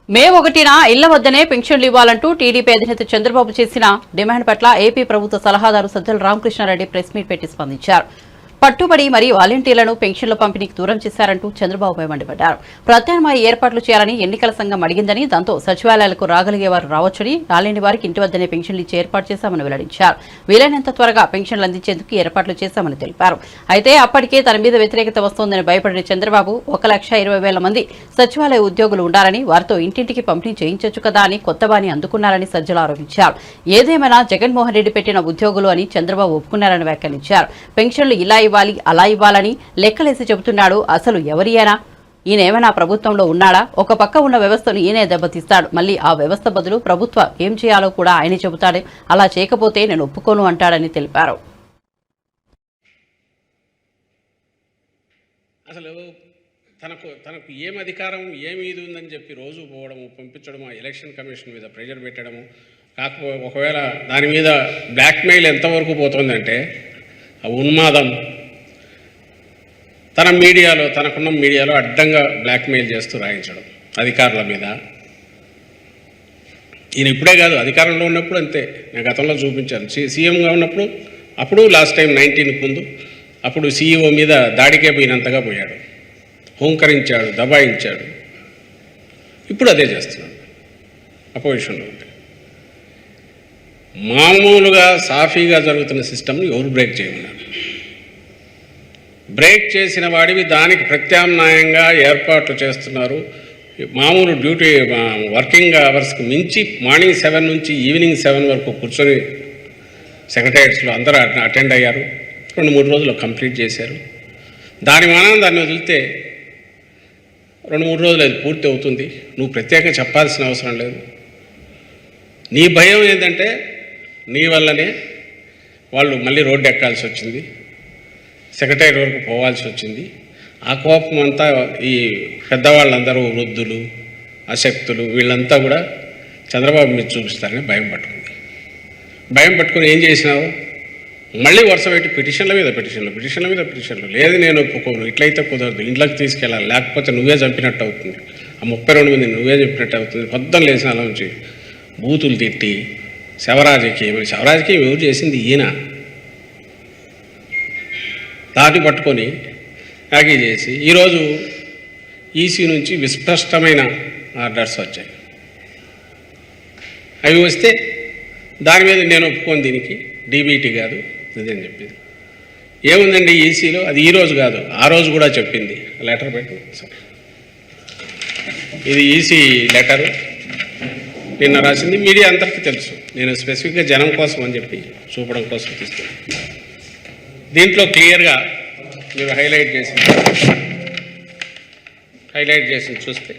మే 1న ఇళ్ల వద్దనే పెన్షన్లు ఇవ్వాలంటూ టీడీపీ అధినేత చంద్రబాబు చేసిన డిమాండ్ పట్ల ఏపీ ప్రభుత్వ సలహాదారు సజ్జల రామకృష్ణారెడ్డి ప్రెస్ మీట్ పెట్టి స్పందించారు. పట్టుబడి మరియు వాలంటీర్లను పెన్షన్ల పంపిణీకి దూరం చేశారంటూ చంద్రబాబుపై మండిపడ్డారు. ప్రత్యామ్నాయ ఏర్పాట్లు చేయాలని ఎన్నికల సంఘం అడిగిందని, దాంతో సచివాలయాలకు రాగలిగేవారు రావచ్చని, రాలేని వారికి ఇంటి వద్దనే పెన్షన్లు ఇచ్చే ఏర్పాటు చేశామని వెల్లడించారు. వీలైనంత త్వరగా పెన్షన్లు అందించేందుకు ఏర్పాట్లు చేశామని తెలిపారు. అయితే అప్పటికే తన మీద వ్యతిరేకత వస్తోందని భయపడిన చంద్రబాబు 1,20,000 మంది సచివాలయ ఉద్యోగులు ఉండాలని, వారితో ఇంటింటికి పంపిణీ చేయించొచ్చు కదా అని కొత్త బాని అందుకున్నారని సజ్జల ఆరోపించారు. ఏదేమైనా జగన్మోహన్ రెడ్డి పెట్టిన ఉద్యోగులు అని చంద్రబాబు ఒప్పుకున్నారని వ్యాఖ్యానించారు. పెన్షన్లు ఇలా ఇవ్వాలి అలా ఇవ్వాలని లెక్కలేసి చెబుతున్నాడు. అసలు ఎవరియనా? ఈయనేమైనా ప్రభుత్వంలో ఉన్నాడా? ఒక పక్క ఉన్న వ్యవస్థను ఈయనే దెబ్బతీస్తాడు. మళ్ళీ ఆ వ్యవస్థ బదులు ప్రభుత్వం ఏం చేయాలో కూడా ఆయనే చెబుతాడు. అలా చేయకపోతే నేను ఒప్పుకోను అంటాడని తెలిపారు. అసలు తనకు ఏం అధికారం ఏమి ఇది ఉందని చెప్పి రోజు పోవడము, పంపించడము, ఆ ఎలక్షన్ కమిషన్ మీద ప్రెజర్ పెట్టడము, కాకపోతే ఒకవేళ దాని మీద బ్లాక్మెయిల్ ఎంతవరకు పోతుందంటే ఆ ఉన్మాదం తనకున్న మీడియాలో అడ్డంగా బ్లాక్మెయిల్ చేస్తూ రాయించడం అధికారుల మీద. ఈయన ఇప్పుడే కాదు, అధికారంలో ఉన్నప్పుడు అంతే. నేను గతంలో చూపించాను. సీఎంగా ఉన్నప్పుడు, అప్పుడు లాస్ట్ టైం 19కి ముందు, అప్పుడు సీఈఓ మీద దాడికే పోయినంతగా పోయాడు, హోంకరించాడు, దబాయించాడు. ఇప్పుడు అదే చేస్తున్నాడు అపోజిషన్లో ఉంటే. మామూలుగా సాఫీగా జరుగుతున్న సిస్టమ్ని ఎవరు బ్రేక్ చేయమన్నారు? బ్రేక్ చేసిన వాడివి దానికి ప్రత్యామ్నాయంగా ఏర్పాట్లు చేస్తున్నారు. మామూలు డ్యూటీ వర్కింగ్ అవర్స్కి మించి మార్నింగ్ 7 నుంచి ఈవినింగ్ 7 వరకు కూర్చొని సెక్రటరియట్స్లో అందరూ అటెండ్ అయ్యారు. 2-3 రోజులు కంప్లీట్ చేశారు. దాని మానం దాన్ని వదిలితే 2-3 రోజులు అది పూర్తి అవుతుంది. నువ్వు ప్రత్యేకంగా చెప్పాల్సిన అవసరం లేదు. నీ భయం ఏంటంటే నీ వల్లనే వాళ్ళు మళ్ళీ రోడ్డు ఎక్కాల్సి వచ్చింది, సెక్రటరీ వరకు పోవాల్సి వచ్చింది. ఆ కోపం అంతా ఈ పెద్దవాళ్ళందరూ, వృద్ధులు, అశక్తులు, వీళ్ళంతా కూడా చంద్రబాబు మీద చూపిస్తారని భయం పట్టుకుని ఏం చేసినావు? మళ్ళీ వరుస పెట్టి పిటిషన్ల మీద పిటిషన్లు. లేదు నేను ఒప్పుకోను, ఇట్లయితే కుదరదు, ఇంట్లోకి తీసుకెళ్ళాలి, లేకపోతే నువ్వే చంపినట్టు అవుతుంది, ఆ 32 మందిని నువ్వే చంపినట్టు అవుతుంది. పొద్దున్న లేచిన అలా నుంచి బూతులు తిట్టి శవరాజకీయం ఎవరు చేసింది? ఈయన దాటి పట్టుకొని యాగి చేసి ఈరోజు ఈసీ నుంచి విస్పష్టమైన ఆర్డర్స్ వచ్చాయి. అవి వస్తే దాని మీద నేను ఒప్పుకోను, దీనికి డీబీటీ కాదు ఇదని చెప్పింది. ఏముందండి ఈసీలో? అది ఈరోజు కాదు, ఆ రోజు కూడా చెప్పింది. లెటర్ పెట్టు సరే. ఇది ఈసీ లెటరు, నిన్న రాసింది. మీడియా అందరికీ తెలుసు. నేను స్పెసిఫిక్గా జనం కోసం అని చెప్పి చూపడం కోసం తీసుకున్నాను. దీంట్లో క్లియర్గా మీరు హైలైట్ చేసి చూస్తే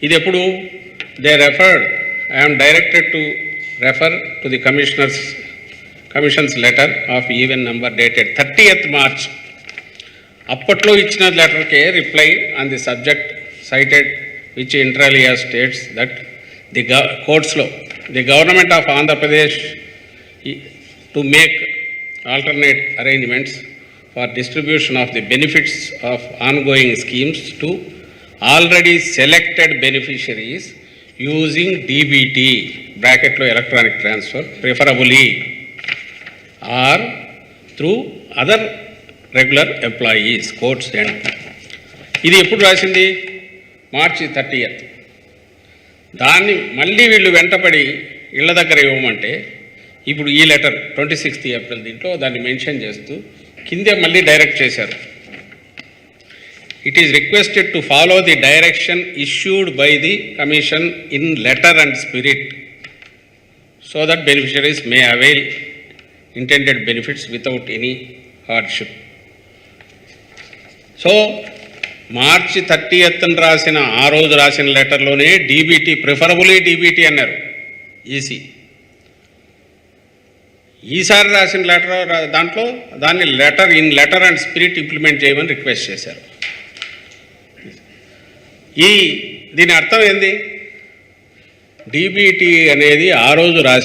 ఇది ఎప్పుడు I'm directed to refer to the commission's letter of even number dated 30th March. అప్పట్లో ఇచ్చిన లెటర్కే reply on the subject cited which inter alia states that the కోర్ట్స్లో the government of Andhra Pradesh to make alternate arrangements for distribution of the benefits of ongoing schemes to already selected beneficiaries using DBT bracket lo electronic transfer preferably or through other regular employees courts and ఇది ఎప్పుడు రాసింది? March 30th. దాన్ని మళ్ళీ వీళ్ళు వెంటపడి ఇళ్ల దగ్గర ఇవ్వమంటే ఇప్పుడు ఈ లెటర్ 26th April దీంట్లో దాన్ని మెన్షన్ చేస్తూ కిందే మళ్ళీ డైరెక్ట్ చేశారు. It is requested to follow the direction issued by the commission in letter and spirit so that beneficiaries may avail intended benefits without any hardship. So March 30th ఆ రోజు రాసిన లెటర్లోనే DBT preferably DBT అన్నారు EC. ఈసారి రాసిన letter దాంట్లో దాన్ని letter and spirit implement చేయమని request చేశారు. దీని అర్థం ఏంది? డీబీటీ అనేది ఆ రోజు రాసి